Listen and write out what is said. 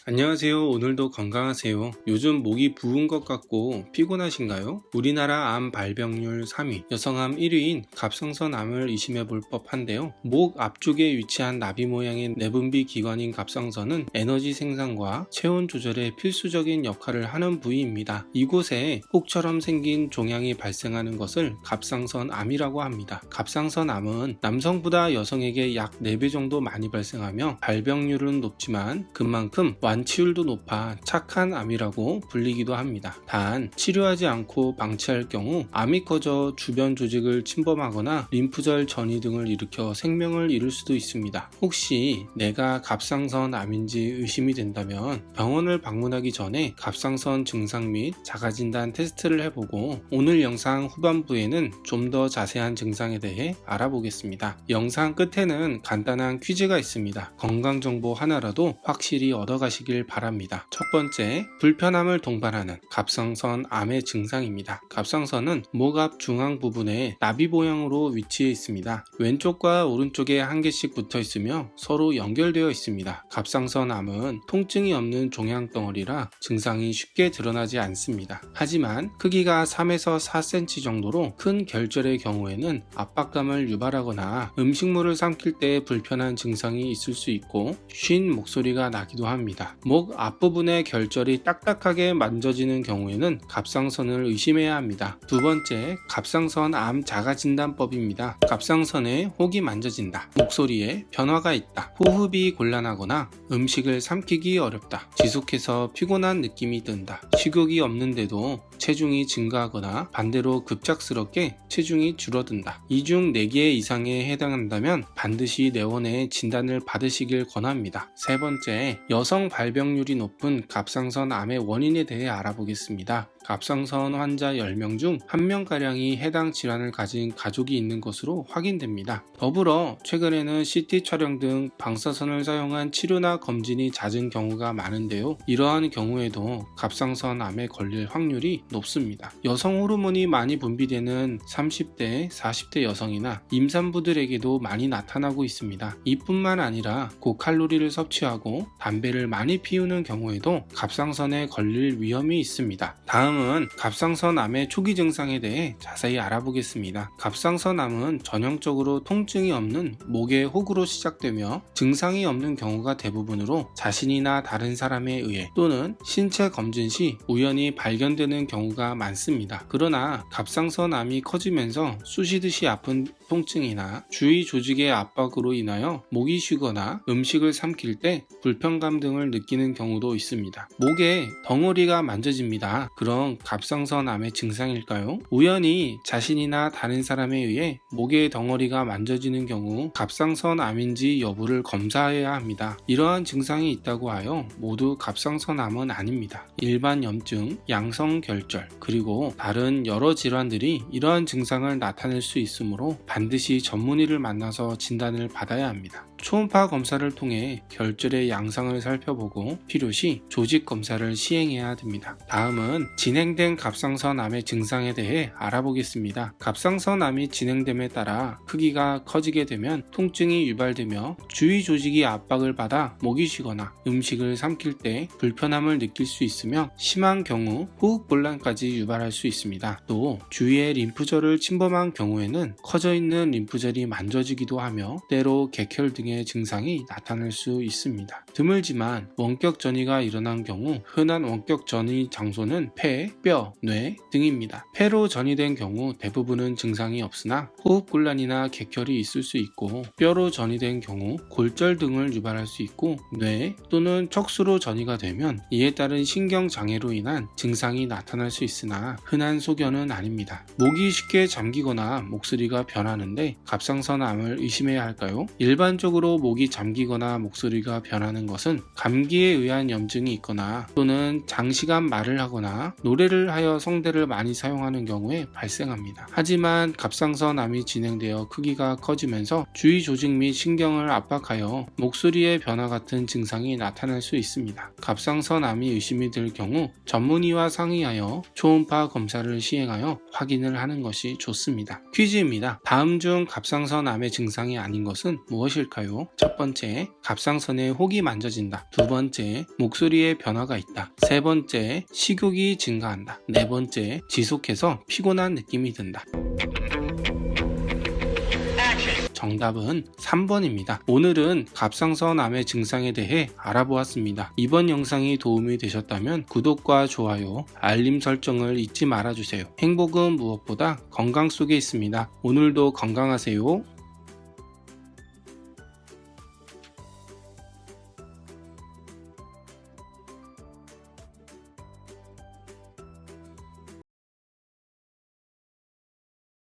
안녕하세요. 오늘도 건강하세요. 요즘 목이 부은 것 같고 피곤하신가요? 우리나라 암 발병률 3위, 여성암 1위인 갑상선암을 의심해 볼 법한데요. 목 앞쪽에 위치한 나비 모양의 내분비 기관인 갑상선은 에너지 생산과 체온 조절에 필수적인 역할을 하는 부위입니다. 이곳에 혹처럼 생긴 종양이 발생하는 것을 갑상선암이라고 합니다. 갑상선암은 남성보다 여성에게 약 4배 정도 많이 발생하며 발병률은 높지만 그만큼 완치율도 높아 착한 암이라고 불리기도 합니다. 단 치료하지 않고 방치할 경우 암이 커져 주변 조직을 침범하거나 림프절 전이 등을 일으켜 생명을 잃을 수도 있습니다. 혹시 내가 갑상선 암인지 의심이 된다면 병원을 방문하기 전에 갑상선 증상 및 자가진단 테스트를 해보고 오늘 영상 후반부에는 좀 더 자세한 증상에 대해 알아보겠습니다. 영상 끝에는 간단한 퀴즈가 있습니다. 건강정보 하나라도 확실히 얻어가시길 바랍니다. 첫 번째, 불편함을 동반하는 갑상선 암의 증상입니다. 갑상선은 목 앞 중앙 부분에 나비 모양으로 위치해 있습니다. 왼쪽과 오른쪽에 한 개씩 붙어 있으며 서로 연결되어 있습니다. 갑상선 암은 통증이 없는 종양 덩어리라 증상이 쉽게 드러나지 않습니다. 하지만 크기가 3에서 4cm 정도로 큰 결절의 경우에는 압박감을 유발하거나 음식물을 삼킬 때 불편한 증상이 있을 수 있고 쉰 목소리가 나기도 합니다. 목 앞부분의 결절이 딱딱하게 만져지는 경우에는 갑상선을 의심해야 합니다. 두 번째, 갑상선 암 자가진단법입니다. 갑상선에 혹이 만져진다, 목소리에 변화가 있다, 호흡이 곤란하거나 음식을 삼키기 어렵다, 지속해서 피곤한 느낌이 든다, 식욕이 없는데도 체중이 증가하거나 반대로 급작스럽게 체중이 줄어든다. 이 중 4개 이상에 해당한다면 반드시 내원의 진단을 받으시길 권합니다. 세 번째, 여성 발병률이 높은 갑상선 암의 원인에 대해 알아보겠습니다. 갑상선 환자 10명 중 1명가량이 해당 질환을 가진 가족이 있는 것으로 확인됩니다. 더불어 최근에는 CT 촬영 등 방사선을 사용한 치료나 검진이 잦은 경우가 많은데요. 이러한 경우에도 갑상선 암에 걸릴 확률이 높습니다. 여성 호르몬이 많이 분비되는 30대, 40대 여성이나 임산부들에게도 많이 나타나고 있습니다. 이뿐만 아니라 고칼로리를 섭취하고 담배를 많이 피우는 경우에도 갑상선에 걸릴 위험이 있습니다. 다음은 갑상선 암의 초기 증상에 대해 자세히 알아보겠습니다. 갑상선 암은 전형적으로 통증이 없는 목의 혹으로 시작되며 증상이 없는 경우가 대부분으로 자신이나 다른 사람에 의해 또는 신체 검진 시 우연히 발견되는 경우가 많습니다. 그러나 갑상선 암이 커지면서 쑤시듯이 아픈 통증이나 주위 조직의 압박으로 인하여 목이 쉬거나 음식을 삼킬 때 불편감 등을 느끼는 경우도 있습니다. 목에 덩어리가 만져집니다. 그럼 갑상선 암의 증상일까요? 우연히 자신이나 다른 사람에 의해 목의 덩어리가 만져지는 경우 갑상선 암인지 여부를 검사해야 합니다. 이러한 증상이 있다고 하여 모두 갑상선 암은 아닙니다. 일반 염증, 양성 결절, 그리고 다른 여러 질환들이 이러한 증상을 나타낼 수 있으므로 반드시 전문의를 만나서 진단을 받아야 합니다. 초음파 검사를 통해 결절의 양상을 살펴보고 필요시 조직 검사를 시행해야 됩니다. 다음은 진행된 갑상선 암의 증상에 대해 알아보겠습니다. 갑상선 암이 진행됨에 따라 크기가 커지게 되면 통증이 유발되며 주위 조직이 압박을 받아 목이 쉬거나 음식을 삼킬 때 불편함을 느낄 수 있으며 심한 경우 호흡곤란까지 유발할 수 있습니다. 또 주위의 림프절을 침범한 경우에는 커져 있는 림프절이 만져지기도 하며 때로 객혈 등의 증상이 나타날 수 있습니다. 드물지만 원격 전이가 일어난 경우 흔한 원격 전이 장소는 폐, 뼈, 뇌 등입니다. 폐로 전이된 경우 대부분은 증상이 없으나 호흡곤란이나 객혈이 있을 수 있고 뼈로 전이된 경우 골절 등을 유발할 수 있고 뇌 또는 척수로 전이가 되면 이에 따른 신경장애로 인한 증상이 나타날 수 있으나 흔한 소견은 아닙니다. 목이 쉽게 잠기거나 목소리가 변하는데 갑상선 암을 의심해야 할까요? 일반적으로 목이 잠기거나 목소리가 변하는 것은 감기에 의한 염증이 있거나 또는 장시간 말을 하거나 노래를 하여 성대를 많이 사용하는 경우에 발생합니다. 하지만 갑상선 암이 진행되어 크기가 커지면서 주위 조직 및 신경을 압박하여 목소리의 변화 같은 증상이 나타날 수 있습니다. 갑상선 암이 의심이 될 경우 전문의와 상의하여 초음파 검사를 시행하여 확인을 하는 것이 좋습니다. 퀴즈입니다. 다음 중 갑상선 암의 증상이 아닌 것은 무엇일까요? 있는데요. 첫 번째, 갑상선에 혹이 만져진다. 두 번째, 목소리에 변화가 있다. 세 번째, 식욕이 증가한다. 네 번째, 지속해서 피곤한 느낌이 든다. 정답은 3번입니다. 오늘은 갑상선암의 증상에 대해 알아보았습니다. 이번 영상이 도움이 되셨다면 구독과 좋아요, 알림 설정을 잊지 말아주세요. 행복은 무엇보다 건강 속에 있습니다. 오늘도 건강하세요.